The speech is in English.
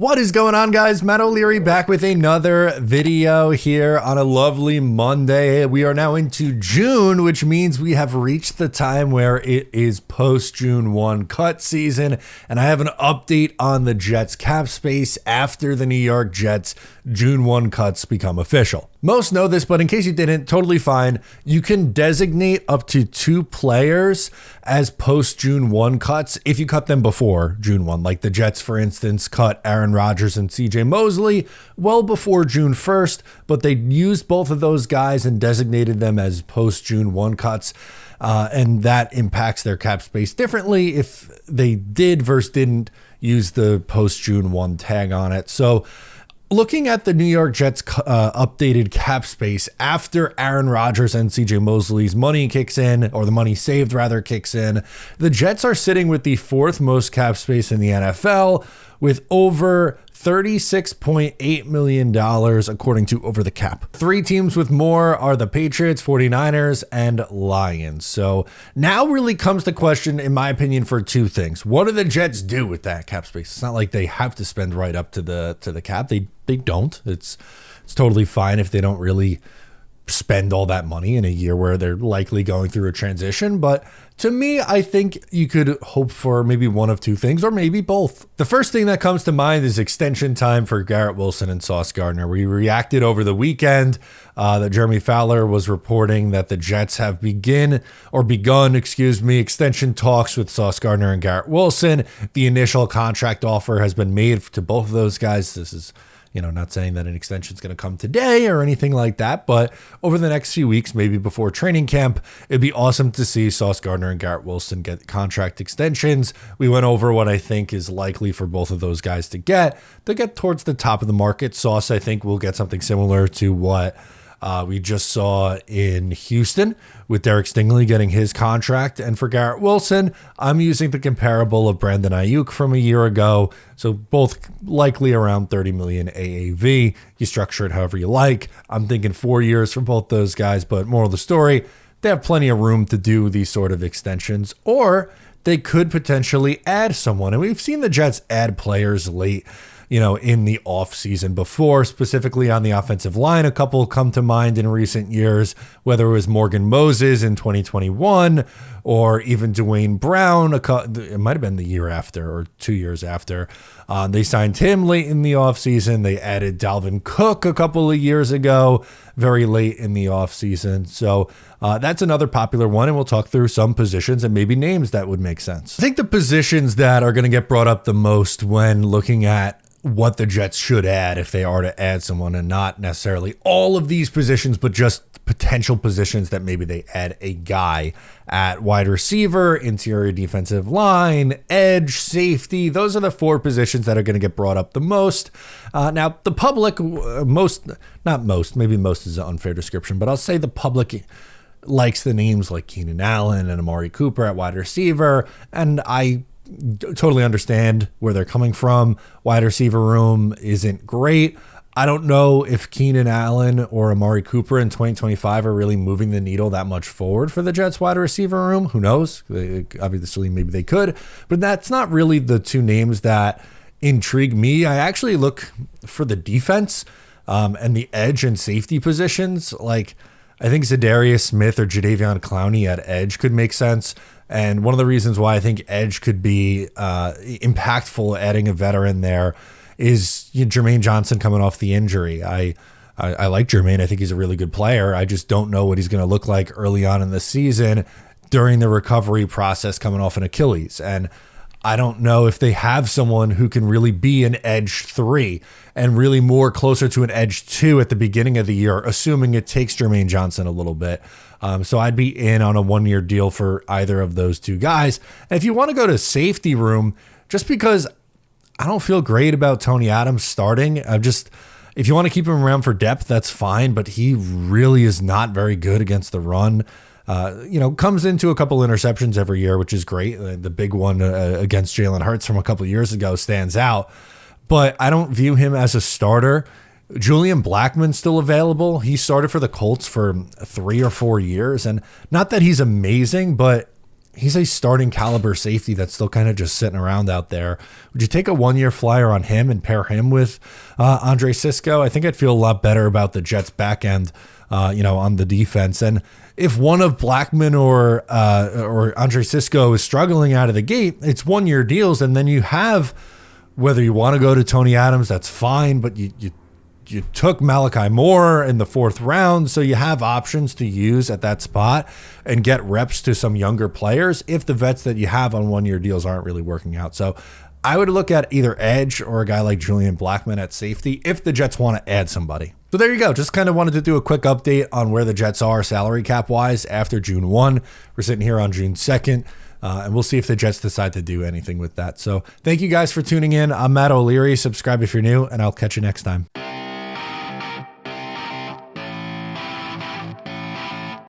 What is going on, guys? Matt O'Leary back with another video here on a lovely Monday. We are now into June, which means we have reached the time where it is post-June 1 cut season, and I have an update on the Jets cap space after the New York Jets June 1 cuts become official. Most know this, but in case you didn't, totally fine. You can designate up to 2 players as post-June 1 cuts if you cut them before June 1. Like the Jets, for instance, cut Aaron Rodgers and CJ Mosley well before June 1st, but they used both of those guys and designated them as post-June 1 cuts. And that impacts their cap space differently if they did versus didn't use the post-June 1 tag on it. So looking at the New York Jets updated cap space after Aaron Rodgers and CJ Mosley's money kicks in, or the money saved rather kicks in, the Jets are sitting with the 4th most cap space in the NFL with over $36.8 million according to Over the Cap. 3 teams with more are the Patriots, 49ers, and Lions. So now really comes the question, in my opinion, for 2 things. What do the Jets do with that cap space? It's not like they have to spend right up to the cap. They don't. It's totally fine if they don't really spend all that money in a year where they're likely going through a transition. But to me, I think you could hope for maybe one of 2 things, or maybe both. The first thing that comes to mind is extension time for Garrett Wilson and Sauce Gardner. We reacted over the weekend that Jeremy Fowler was reporting that the Jets have begun extension talks with Sauce Gardner and Garrett Wilson. The initial contract offer has been made to both of those guys. This is not saying that an extension is going to come today or anything like that, but over the next few weeks, maybe before training camp, it'd be awesome to see Sauce Gardner and Garrett Wilson get contract extensions. We went over what I think is likely for both of those guys to get. They'll get towards the top of the market. Sauce, I think, will get something similar to what we just saw in Houston with Derek Stingley getting his contract. And for Garrett Wilson, I'm using the comparable of Brandon Ayuk from a year ago. So both likely around 30 million AAV. You structure it however you like. I'm thinking 4 years for both those guys, but moral of the story, they have plenty of room to do these sort of extensions, or they could potentially add someone. And we've seen the Jets add players late in the offseason before, specifically on the offensive line. A couple come to mind in recent years, whether it was Morgan Moses in 2021 or even Dwayne Brown. It might have been the year after or 2 years after. They signed him late in the offseason. They added Dalvin Cook a couple of years ago, very late in the offseason. So that's another popular one, and we'll talk through some positions and maybe names that would make sense. I think the positions that are going to get brought up the most when looking at what the Jets should add if they are to add someone, and not necessarily all of these positions, but just potential positions that maybe they add a guy at wide receiver, interior defensive line, edge, safety. Those are the 4 positions that are going to get brought up the most. Now, the public, maybe most is an unfair description, but I'll say the public likes the names like Keenan Allen and Amari Cooper at wide receiver, and I totally understand where they're coming from. Wide receiver room isn't great. I don't know if Keenan Allen or Amari Cooper in 2025 are really moving the needle that much forward for the Jets wide receiver room. Who knows? Obviously, maybe they could, but that's not really the 2 names that intrigue me. I actually look for the defense and the edge and safety positions. Like, I think Zadarius Smith or Jadeveon Clowney at edge could make sense. And one of the reasons why I think edge could be impactful adding a veteran there is Jermaine Johnson coming off the injury. I like Jermaine. I think he's a really good player. I just don't know what he's going to look like early on in the season during the recovery process coming off an Achilles. And I don't know if they have someone who can really be an edge 3 and really more closer to an edge 2 at the beginning of the year, assuming it takes Jermaine Johnson a little bit. So I'd be in on a 1-year deal for either of those 2 guys. And if you want to go to safety room, just because I don't feel great about Tony Adams starting, if you want to keep him around for depth, that's fine, but he really is not very good against the run. Comes into a couple interceptions every year, which is great. The big one against Jalen Hurts from a couple of years ago stands out, but I don't view him as a starter. Julian Blackmon's still available. He started for the Colts for 3 or 4 years, and not that he's amazing, but he's a starting caliber safety that's still kind of just sitting around out there. Would you take a 1-year flyer on him and pair him with Andre Cisco? I think I'd feel a lot better about the Jets back end, on the defense. And if one of Blackman or Andre Cisco is struggling out of the gate, it's 1-year deals. And then you have, whether you want to go to Tony Adams, that's fine, but you took Malachi Moore in the 4th round, so you have options to use at that spot and get reps to some younger players if the vets that you have on 1-year deals aren't really working out. So I would look at either edge or a guy like Julian Blackman at safety if the Jets want to add somebody. So there you go. Just kind of wanted to do a quick update on where the Jets are salary cap wise after June 1. We're sitting here on June 2nd. And we'll see if the Jets decide to do anything with that. So thank you guys for tuning in. I'm Matt O'Leary. Subscribe if you're new, and I'll catch you next time.